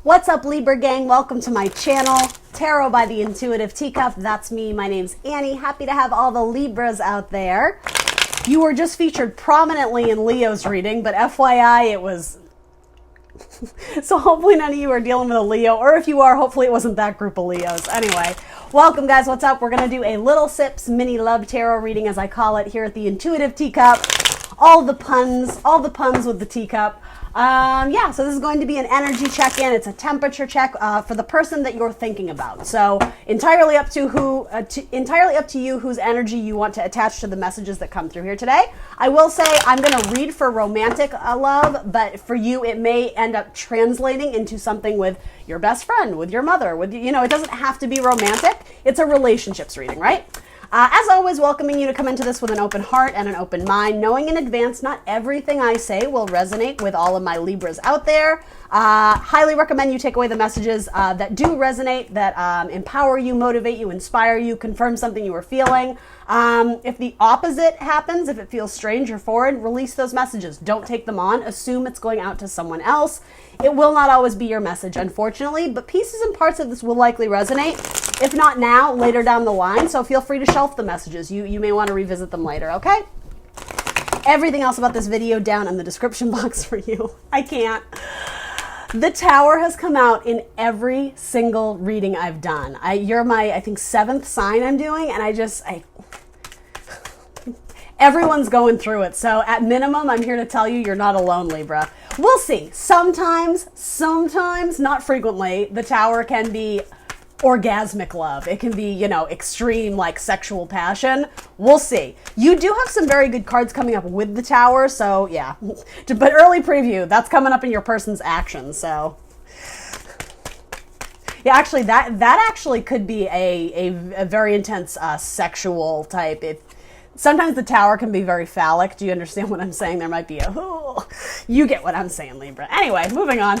What's up, Libra gang? Welcome to my channel, Tarot by the Intuitive Teacup. That's me. My name's Annie. Happy to have all the Libras out there. You were just featured prominently in Leo's reading, but FYI, it was... So hopefully none of you are dealing with a Leo, or if you are, hopefully it wasn't that group of Leos. Anyway, welcome guys. What's up? We're going to do a Little Sips mini love tarot reading, as I call it, here at the Intuitive Teacup. All the puns with the teacup. Yeah, so this is going to be an energy check-in. It's a temperature check for the person that you're thinking about. So entirely up to you whose energy you want to attach to the messages that come through here today. I will say I'm going to read for romantic love, but for you it may end up translating into something with your best friend, with your mother, with, you know, it doesn't have to be romantic. It's a relationships reading, right? As always, welcoming you to come into this with an open heart and an open mind, knowing in advance not everything I say will resonate with all of my Libras out there. Highly recommend you take away the messages that do resonate, that empower you, motivate you, inspire you, confirm something you are feeling. If the opposite happens, if it feels strange or foreign, release those messages. Don't take them on. Assume it's going out to someone else. It will not always be your message, unfortunately, but pieces and parts of this will likely resonate. If not now, later down the line, so feel free to shelf the messages. You may want to revisit them later, okay? Everything else about this video down in the description box for you. I can't. The Tower has come out in every single reading I've done. You're my, I think, 7th sign I'm doing, and everyone's going through it. So at minimum, I'm here to tell you you're not alone, Libra. We'll see. Sometimes, not frequently, the Tower can be orgasmic love. It can be, you know, extreme, like, sexual passion. We'll see. You do have some very good cards coming up with the Tower, so yeah. But early preview, that's coming up in your person's actions, so... Yeah, actually, that actually could be a very intense sexual type. Sometimes the Tower can be very phallic. Do you understand what I'm saying? There might be you get what I'm saying, Libra. Anyway, moving on.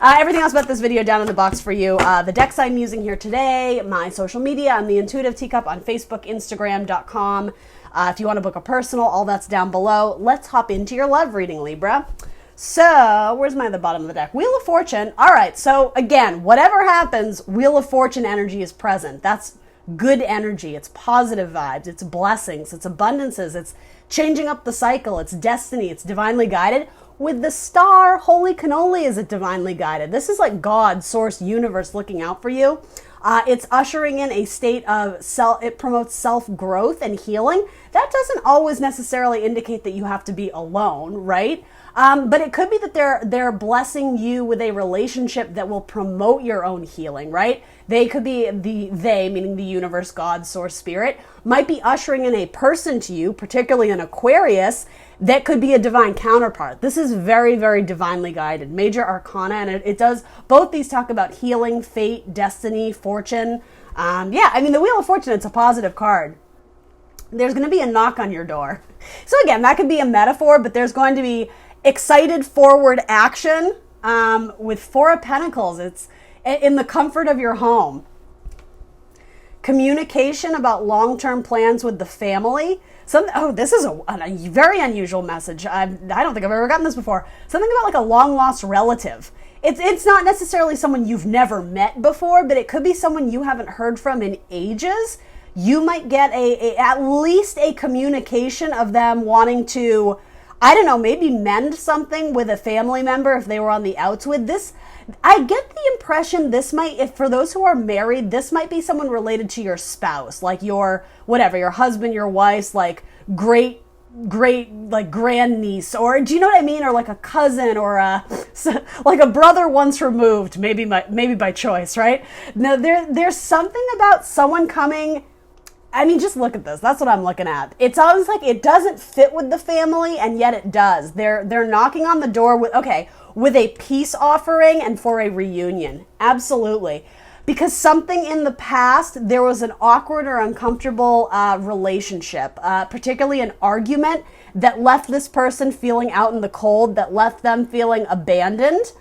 Everything else about this video down in the box for you. The decks I'm using here today, my social media, I'm the Intuitive Teacup on Facebook, Instagram.com. If you want to book a personal, all that's down below. Let's hop into your love reading, Libra. So, where's my at the bottom of the deck? Wheel of Fortune. All right, so again, whatever happens, Wheel of Fortune energy is present. That's good energy. It's positive vibes. It's blessings. It's abundances. It's changing up the cycle. It's destiny. It's divinely guided. With the star, holy cannoli, is it divinely guided? This is like God, source, universe looking out for you. It's ushering in a state of it promotes self-growth and healing. That doesn't always necessarily indicate that you have to be alone, right? But it could be that they're blessing you with a relationship that will promote your own healing, right? They could be they, meaning the universe, God, source, spirit, might be ushering in a person to you, particularly an Aquarius, that could be a divine counterpart. This is very, very divinely guided. Major arcana, and it does, both these talk about healing, fate, destiny, fortune. Yeah, I mean, the Wheel of Fortune, it's a positive card. There's going to be a knock on your door. So again, that could be a metaphor, but there's going to be excited forward action with Four of Pentacles. It's in the comfort of your home. Communication about long-term plans with the family. This is a very unusual message. I don't think I've ever gotten this before. Something about like a long-lost relative. It's not necessarily someone you've never met before, but it could be someone you haven't heard from in ages. You might get at least a communication of them wanting to, I don't know, maybe mend something with a family member if they were on the outs with this. I get the impression this might, if for those who are married, this might be someone related to your spouse, like your, whatever, your husband, your wife's, like, great, like, grandniece, or, do you know what I mean? Or like a cousin, or like a brother once removed, maybe by choice, right? Now, there's something about someone coming. I mean, just look at this. That's what I'm looking at. It's always like it doesn't fit with the family, and yet it does. They're knocking on the door with a peace offering and for a reunion. Absolutely. Because something in the past, there was an awkward or uncomfortable relationship, particularly an argument that left this person feeling out in the cold, that left them feeling abandoned.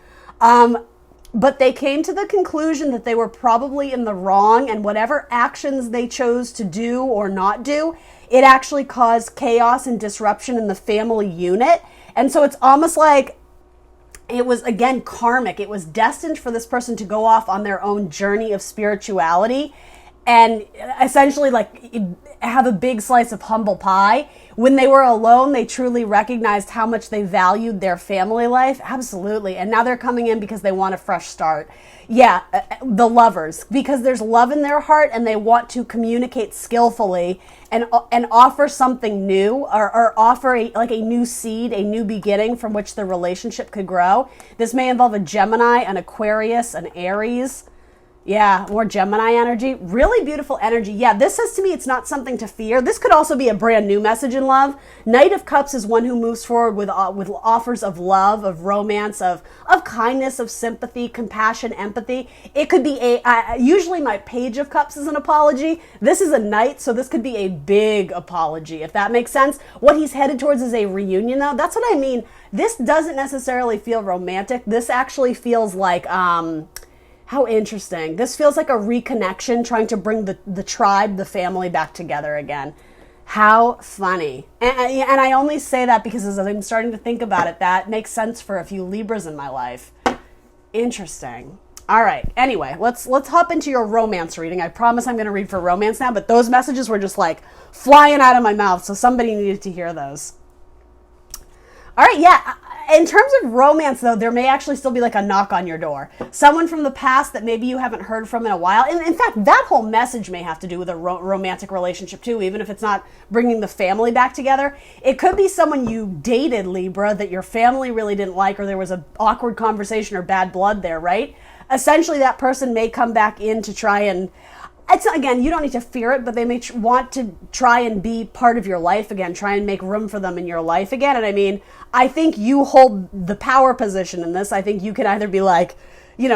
But they came to the conclusion that they were probably in the wrong, and whatever actions they chose to do or not do, it actually caused chaos and disruption in the family unit. And so it's almost like It was, again, karmic. It was destined for this person to go off on their own journey of spirituality and essentially like have a big slice of humble pie. When they were alone, they truly recognized how much they valued their family life. Absolutely. And now they're coming in because they want a fresh start. Yeah, the lovers, because there's love in their heart and they want to communicate skillfully and offer something new or offer a new seed, a new beginning from which the relationship could grow. This may involve a Gemini, an Aquarius, an Aries. Yeah, more Gemini energy. Really beautiful energy. Yeah, this says to me it's not something to fear. This could also be a brand new message in love. Knight of Cups is one who moves forward with offers of love, of romance, of kindness, of sympathy, compassion, empathy. It could be usually my Page of Cups is an apology. This is a Knight, so this could be a big apology, if that makes sense. What he's headed towards is a reunion, though. That's what I mean. This doesn't necessarily feel romantic. This actually feels like... how interesting. This feels like a reconnection, trying to bring the tribe, the family back together again. How funny. And I only say that because as I'm starting to think about it, that makes sense for a few Libras in my life. Interesting. All right. Anyway, let's hop into your romance reading. I promise I'm going to read for romance now, but those messages were just like flying out of my mouth, so somebody needed to hear those. All right, yeah. In terms of romance, though, there may actually still be like a knock on your door. Someone from the past that maybe you haven't heard from in a while. And in fact, that whole message may have to do with a romantic relationship too, even if it's not bringing the family back together. It could be someone you dated, Libra, that your family really didn't like, or there was an awkward conversation or bad blood there, right? Essentially, that person may come back in to try and... Again, you don't need to fear it, but they may want to try and be part of your life again, try and make room for them in your life again. And I mean, I think you hold the power position in this. I think you can either be like,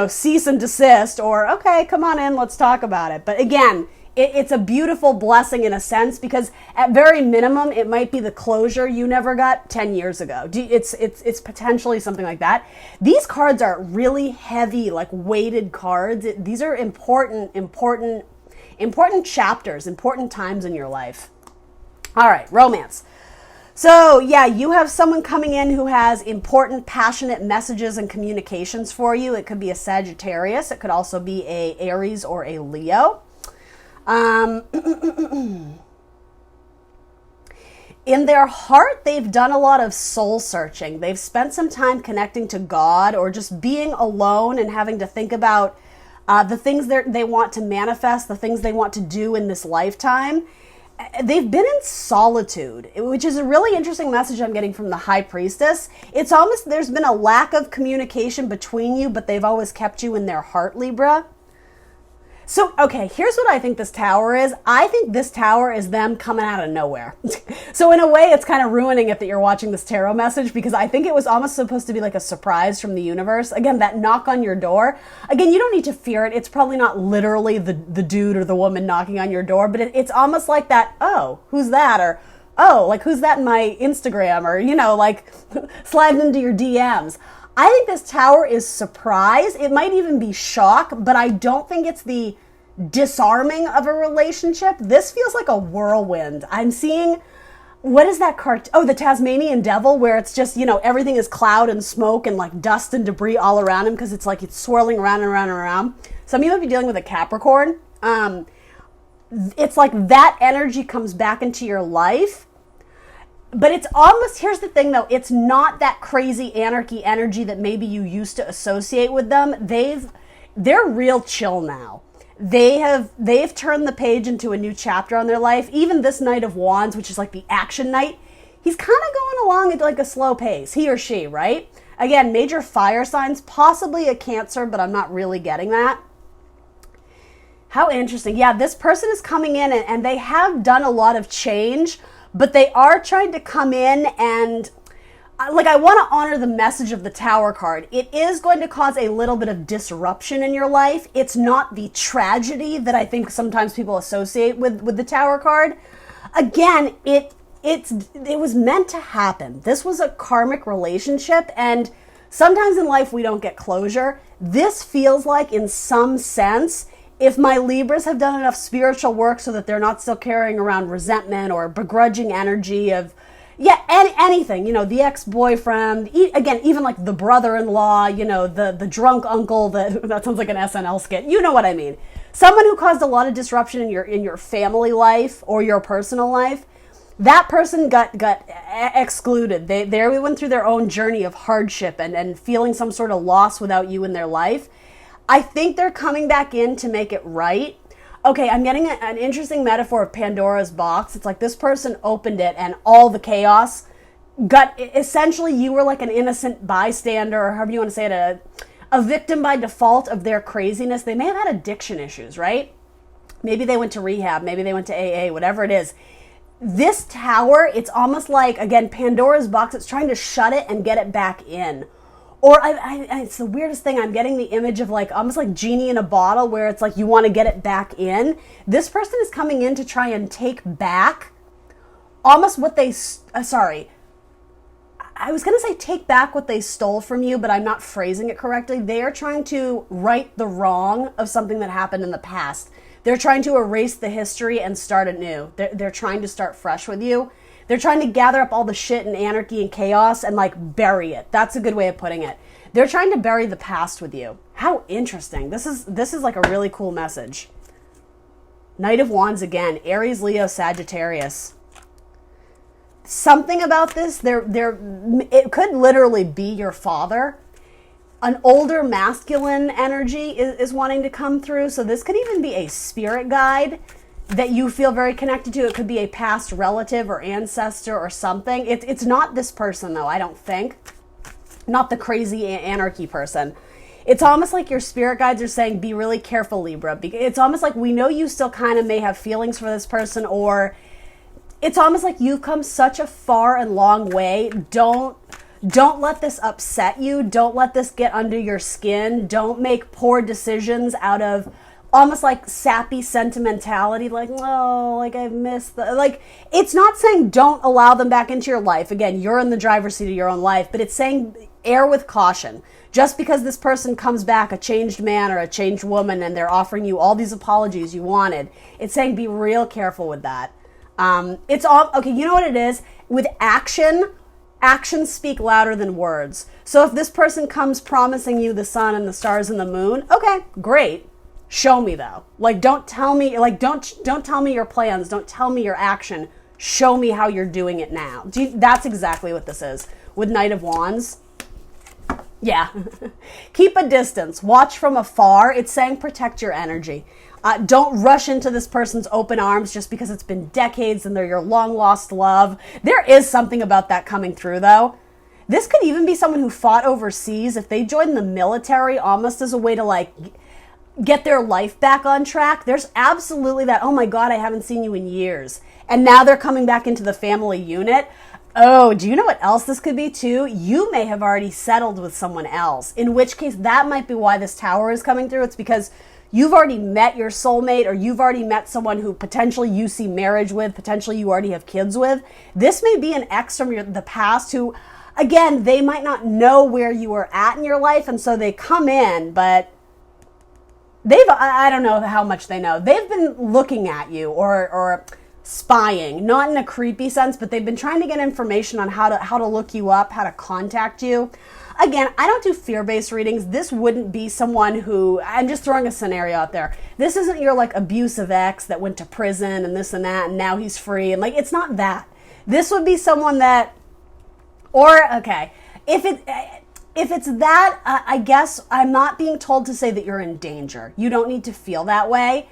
cease and desist, or, okay, come on in, let's talk about it. But again, it's a beautiful blessing in a sense, because at very minimum, it might be the closure you never got 10 years ago. It's potentially something like that. These cards are really heavy, like weighted cards. These are important chapters, important times in your life. All right, romance. So yeah, you have someone coming in who has important, passionate messages and communications for you. It could be a Sagittarius. It could also be a Aries or a Leo. In their heart, they've done a lot of soul searching. They've spent some time connecting to God, or just being alone and having to think about the things they want to manifest, the things they want to do in this lifetime. They've been in solitude, which is a really interesting message I'm getting from the High Priestess. It's almost there's been a lack of communication between you, but they've always kept you in their heart, Libra. So, okay, here's what I think this tower is. I think this tower is them coming out of nowhere. So in a way, it's kind of ruining it that you're watching this tarot message, because I think it was almost supposed to be like a surprise from the universe. Again, that knock on your door. Again, you don't need to fear it. It's probably not literally the dude or the woman knocking on your door, but it's almost like that, oh, who's that? Or, oh, like, who's that in my Instagram? Or, like sliding into your DMs. I think this tower is surprise. It might even be shock, but I don't think it's the disarming of a relationship. This feels like a whirlwind. I'm seeing, what is that card? Oh, the Tasmanian Devil, where it's just, everything is cloud and smoke and like dust and debris all around him, because it's like it's swirling around and around and around. Some of you might be dealing with a Capricorn. It's like that energy comes back into your life. But it's almost, here's the thing though, it's not that crazy anarchy energy that maybe you used to associate with them. They're real chill now. They've turned the page into a new chapter on their life. Even this Knight of Wands, which is like the action knight, he's kind of going along at like a slow pace, he or she, right? Again, major fire signs, possibly a Cancer, but I'm not really getting that. How interesting. Yeah, this person is coming in and they have done a lot of change, but they are trying to come in and, like, I want to honor the message of the Tower card. It is going to cause a little bit of disruption in your life. It's not the tragedy that I think sometimes people associate with the Tower card. Again, it was meant to happen. This was a karmic relationship, and sometimes in life we don't get closure. This feels like, in some sense, if my Libras have done enough spiritual work so that they're not still carrying around resentment or begrudging energy of, Yeah, anything, the ex-boyfriend, again, even like the brother-in-law, the drunk uncle, that sounds like an SNL skit. You know what I mean? Someone who caused a lot of disruption in your family life or your personal life. That person got excluded. They went through their own journey of hardship and feeling some sort of loss without you in their life. I think they're coming back in to make it right. Okay, I'm getting an interesting metaphor of Pandora's box. It's like this person opened it and all the chaos essentially you were like an innocent bystander, or however you want to say it, a victim by default of their craziness. They may have had addiction issues, right? Maybe they went to rehab, maybe they went to AA, whatever it is. This tower, it's almost like, again, Pandora's box, it's trying to shut it and get it back in. Or it's the weirdest thing. I'm getting the image of like almost like genie in a bottle, where it's like you want to get it back in. This person is coming in to try and take back almost what they, I was going to say take back what they stole from you, but I'm not phrasing it correctly. They are trying to right the wrong of something that happened in the past. They're trying to erase the history and start anew. They're trying to start fresh with you. They're trying to gather up all the shit and anarchy and chaos and like bury it. That's a good way of putting it. They're trying to bury the past with you. How interesting. This is like a really cool message. Knight of Wands again. Aries, Leo, Sagittarius. Something about this, it could literally be your father. An older masculine energy is wanting to come through. So this could even be a spirit guide that you feel very connected to. It could be a past relative or ancestor or something. It's not this person though, I don't think. Not the crazy anarchy person. It's almost like your spirit guides are saying, be really careful, Libra. It's almost like we know you still kind of may have feelings for this person, or it's almost like you've come such a far and long way. Don't let this upset you. Don't let this get under your skin. Don't make poor decisions out of almost like sappy sentimentality, like, oh, like I've missed like, it's not saying don't allow them back into your life. Again, you're in the driver's seat of your own life, but it's saying err with caution. Just because this person comes back a changed man or a changed woman and they're offering you all these apologies you wanted, it's saying be real careful with that. It's all, okay, you know what it is? With actions speak louder than words. So if this person comes promising you the sun and the stars and the moon, okay, great. Show me though. Like, don't tell me your plans. Don't tell me your action. Show me how you're doing it now. That's exactly what this is. With Knight of Wands. Yeah. Keep a distance. Watch from afar. It's saying protect your energy. Don't rush into this person's open arms just because it's been decades and they're your long lost love. There is something about that coming through though. This could even be someone who fought overseas. If they joined the military almost as a way to like get their life back on track, there's absolutely that, oh my God, I haven't seen you in years. And now they're coming back into the family unit. Oh, do you know what else this could be too? You may have already settled with someone else, in which case that might be why this tower is coming through. It's because you've already met your soulmate, or you've already met someone who potentially you see marriage with, potentially you already have kids with. This may be an ex from the past who, again, they might not know where you were at in your life, and so they come in, but I don't know how much they know. They've been looking at you or spying, not in a creepy sense, but they've been trying to get information on how to look you up, how to contact you. Again, I don't do fear-based readings. This wouldn't be someone who, I'm just throwing a scenario out there. This isn't your like abusive ex that went to prison and this and that and now he's free. And like, it's not that. This would be someone that, or okay, if it's that, I guess I'm not being told to say that you're in danger. You don't need to feel that way.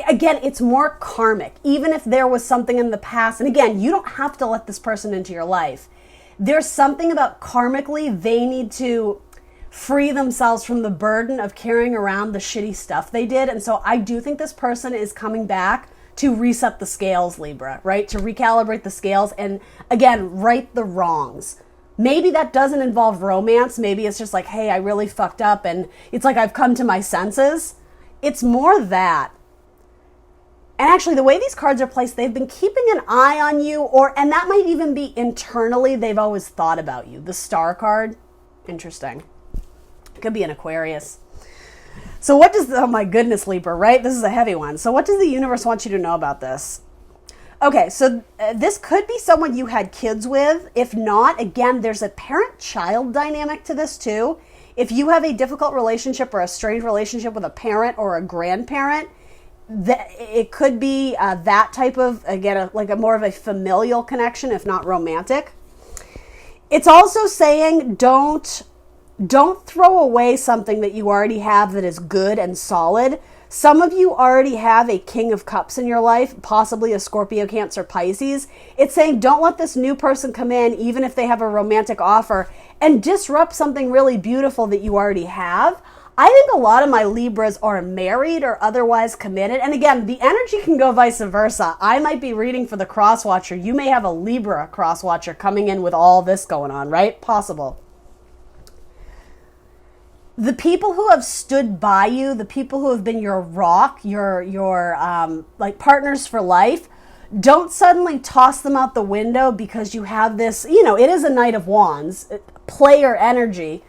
Again, it's more karmic. Even if there was something in the past, and again, you don't have to let this person into your life. There's something about karmically, they need to free themselves from the burden of carrying around the shitty stuff they did. And so I do think this person is coming back to reset the scales, Libra, right? To recalibrate the scales and, again, right the wrongs. Maybe that doesn't involve romance. Maybe it's just like, hey, I really fucked up and it's like I've come to my senses. It's more that. And actually, the way these cards are placed, they've been keeping an eye on you, and that might even be internally, they've always thought about you. The Star card, interesting. Could be an Aquarius. So what does, oh my goodness, Libra, right? This is a heavy one. So what does the universe want you to know about this? Okay, so this could be someone you had kids with. If not, again, there's a parent-child dynamic to this too. If you have a difficult relationship or a strained relationship with a parent or a grandparent, it could be that type of, again, like a more of a familial connection, if not romantic. It's also saying don't throw away something that you already have that is good and solid. Some of you already have a King of Cups in your life, possibly a Scorpio, Cancer, Pisces. It's saying don't let this new person come in, even if they have a romantic offer, and disrupt something really beautiful that you already have. I think a lot of my Libras are married or otherwise committed. And again, the energy can go vice versa. I might be reading for the cross-watcher. You may have a Libra cross-watcher coming in with all this going on, right? Possible. The people who have stood by you, the people who have been your rock, your like partners for life, don't suddenly toss them out the window because you have this, it is a Knight of Wands, player energy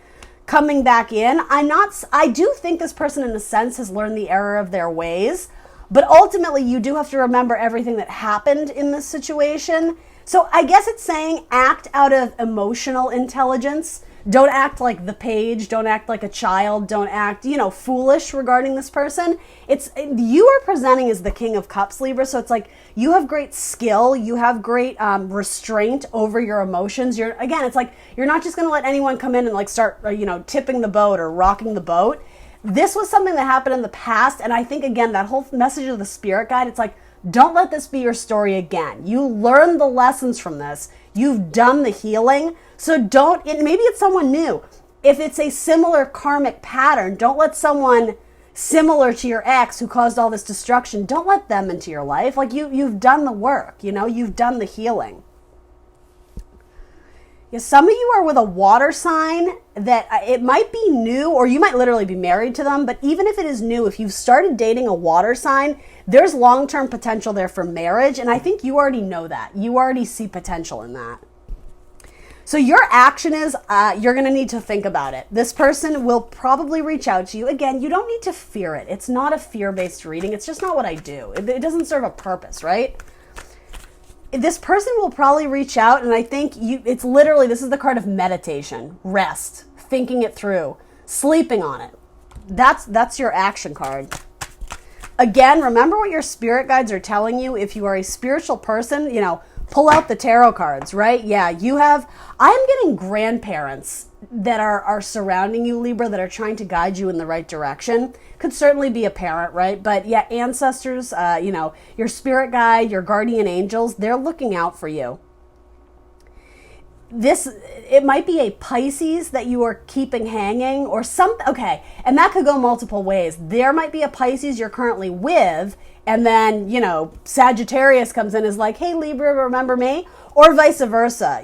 coming back in. I do think this person in a sense has learned the error of their ways, but ultimately you do have to remember everything that happened in this situation. So I guess it's saying act out of emotional intelligence. Don't act like the page. Don't act like a child. Don't act, foolish regarding this person. You are presenting as the King of Cups, Libra. So it's like you have great skill. You have great restraint over your emotions. It's like you're not just going to let anyone come in and like start, tipping the boat or rocking the boat. This was something that happened in the past. And I think, again, that whole message of the spirit guide, it's like, don't let this be your story again. You learned the lessons from this. You've done the healing. So maybe it's someone new. If it's a similar karmic pattern, don't let someone similar to your ex who caused all this destruction, don't let them into your life. Like you've done the work, you've done the healing. Yeah, some of you are with a water sign that it might be new, or you might literally be married to them, but even if it is new, if you've started dating a water sign, there's long-term potential there for marriage, and I think you already know that. You already see potential in that. So your action is, you're going to need to think about it. This person will probably reach out to you. Again, you don't need to fear it. It's not a fear-based reading. It's just not what I do. It doesn't serve a purpose, right? This person will probably reach out, and I think it's literally, this is the card of meditation, rest, thinking it through, sleeping on it. That's your action card. Again, remember what your spirit guides are telling you. If you are a spiritual person, pull out the tarot cards, right? Yeah, I'm getting grandparents that are surrounding you, Libra, that are trying to guide you in the right direction. Could certainly be a parent, right? But yeah, ancestors, your spirit guide, your guardian angels, they're looking out for you. It might be a Pisces that you are keeping hanging or something. Okay, and that could go multiple ways. There might be a Pisces you're currently with, and then, Sagittarius comes in and is like, hey, Libra, remember me? Or vice versa.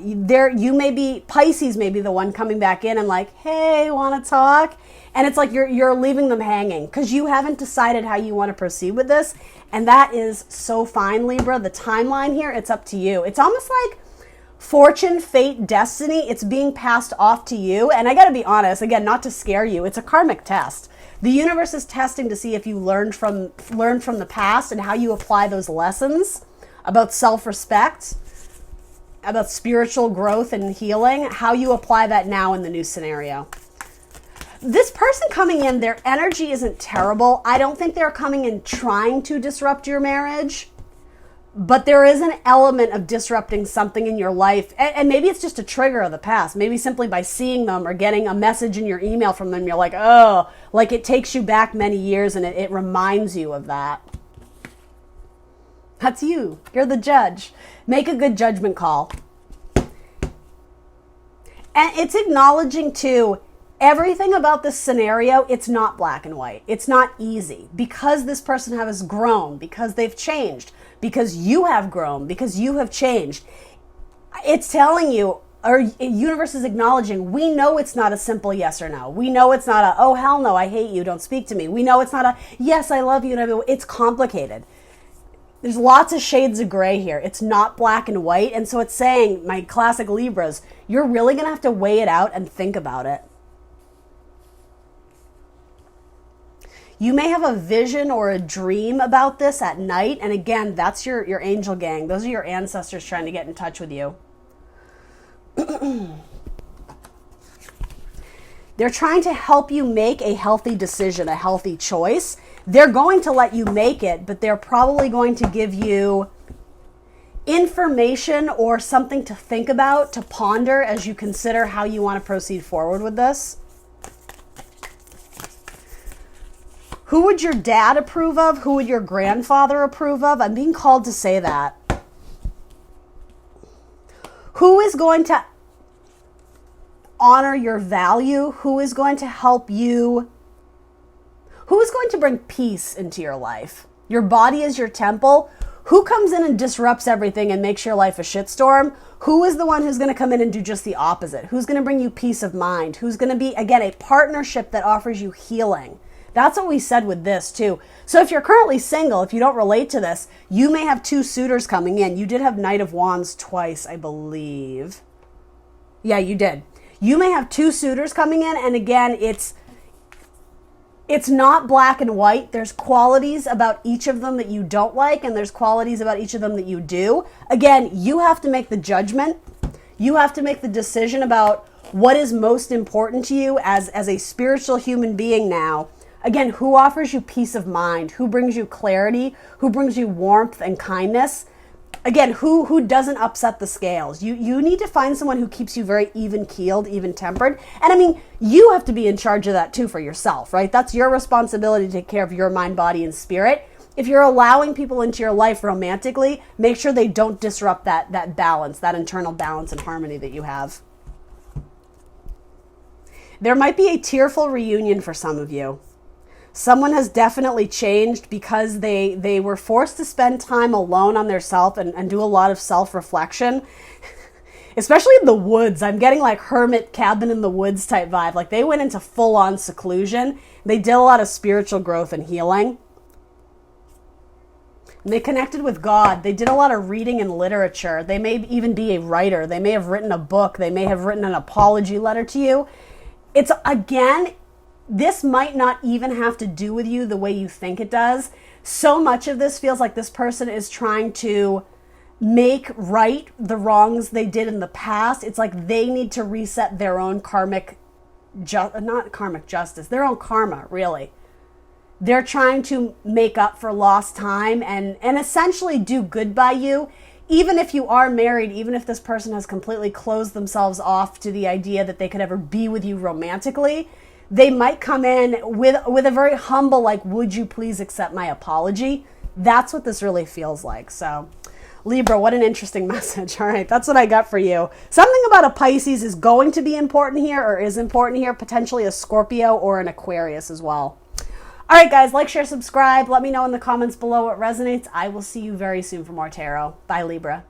Pisces may be the one coming back in and like, hey, want to talk? And it's like you're leaving them hanging because you haven't decided how you want to proceed with this. And that is so fine, Libra. The timeline here, it's up to you. It's almost like fortune, fate, destiny. It's being passed off to you. And I got to be honest, again, not to scare you. It's a karmic test. The universe is testing to see if you learned from the past and how you apply those lessons about self-respect, about spiritual growth and healing, how you apply that now in the new scenario. This person coming in, their energy isn't terrible. I don't think they're coming in trying to disrupt your marriage, but there is an element of disrupting something in your life. And maybe it's just a trigger of the past. Maybe simply by seeing them or getting a message in your email from them, you're like, oh, like it takes you back many years and it reminds you of that. That's you. You're the judge. Make a good judgment call. And it's acknowledging too, everything about this scenario, it's not black and white. It's not easy because this person has grown, because they've changed, because you have grown, because you have changed. It's telling you, or universe is acknowledging, we know it's not a simple yes or no. We know it's not a, oh, hell no, I hate you, don't speak to me. We know it's not a, yes, I love you. It's complicated. There's lots of shades of gray here. It's not black and white. And so it's saying, my classic Libras, you're really going to have to weigh it out and think about it. You may have a vision or a dream about this at night. And again, that's your angel gang. Those are your ancestors trying to get in touch with you. They're trying to help you make a healthy decision, a healthy choice. They're going to let you make it, but they're probably going to give you information or something to think about, to ponder as you consider how you want to proceed forward with this. Who would your dad approve of? Who would your grandfather approve of? I'm being called to say that. Who is going to honor your value? Who is going to help you? Who is going to bring peace into your life? Your body is your temple. Who comes in and disrupts everything and makes your life a shitstorm? Who is the one who's going to come in and do just the opposite? Who's going to bring you peace of mind? Who's going to be, again, a partnership that offers you healing? That's what we said with this too. So if you're currently single, if you don't relate to this, you may have two suitors coming in. You did have Knight of Wands twice, I believe. Yeah, you did. You may have two suitors coming in. And again, it's not black and white. There's qualities about each of them that you don't like, and there's qualities about each of them that you do. Again, you have to make the judgment. You have to make the decision about what is most important to you as a spiritual human being now. Again, who offers you peace of mind? Who brings you clarity? Who brings you warmth and kindness? Again, who doesn't upset the scales? You need to find someone who keeps you very even-keeled, even-tempered. And I mean, you have to be in charge of that too for yourself, right? That's your responsibility to take care of your mind, body, and spirit. If you're allowing people into your life romantically, make sure they don't disrupt that balance, that internal balance and harmony that you have. There might be a tearful reunion for some of you. Someone has definitely changed because they were forced to spend time alone on their self and do a lot of self-reflection, especially in the woods. I'm getting like hermit cabin in the woods type vibe. Like they went into full-on seclusion. They did a lot of spiritual growth and healing. And they connected with God. They did a lot of reading and literature. They may even be a writer. They may have written a book. They may have written an apology letter to you. It's, again, this might not even have to do with you the way you think it does. So much of this feels like this person is trying to make right the wrongs they did in the past. It's like they need to reset their own not karmic justice, their own karma, really. They're trying to make up for lost time and essentially do good by you. Even if you are married, even if this person has completely closed themselves off to the idea that they could ever be with you romantically, they might come in with a very humble, like, would you please accept my apology? That's what this really feels like. So, Libra, what an interesting message. All right, that's what I got for you. Something about a Pisces is going to be important here or is important here, potentially a Scorpio or an Aquarius as well. All right, guys, like, share, subscribe. Let me know in the comments below what resonates. I will see you very soon for more tarot. Bye, Libra.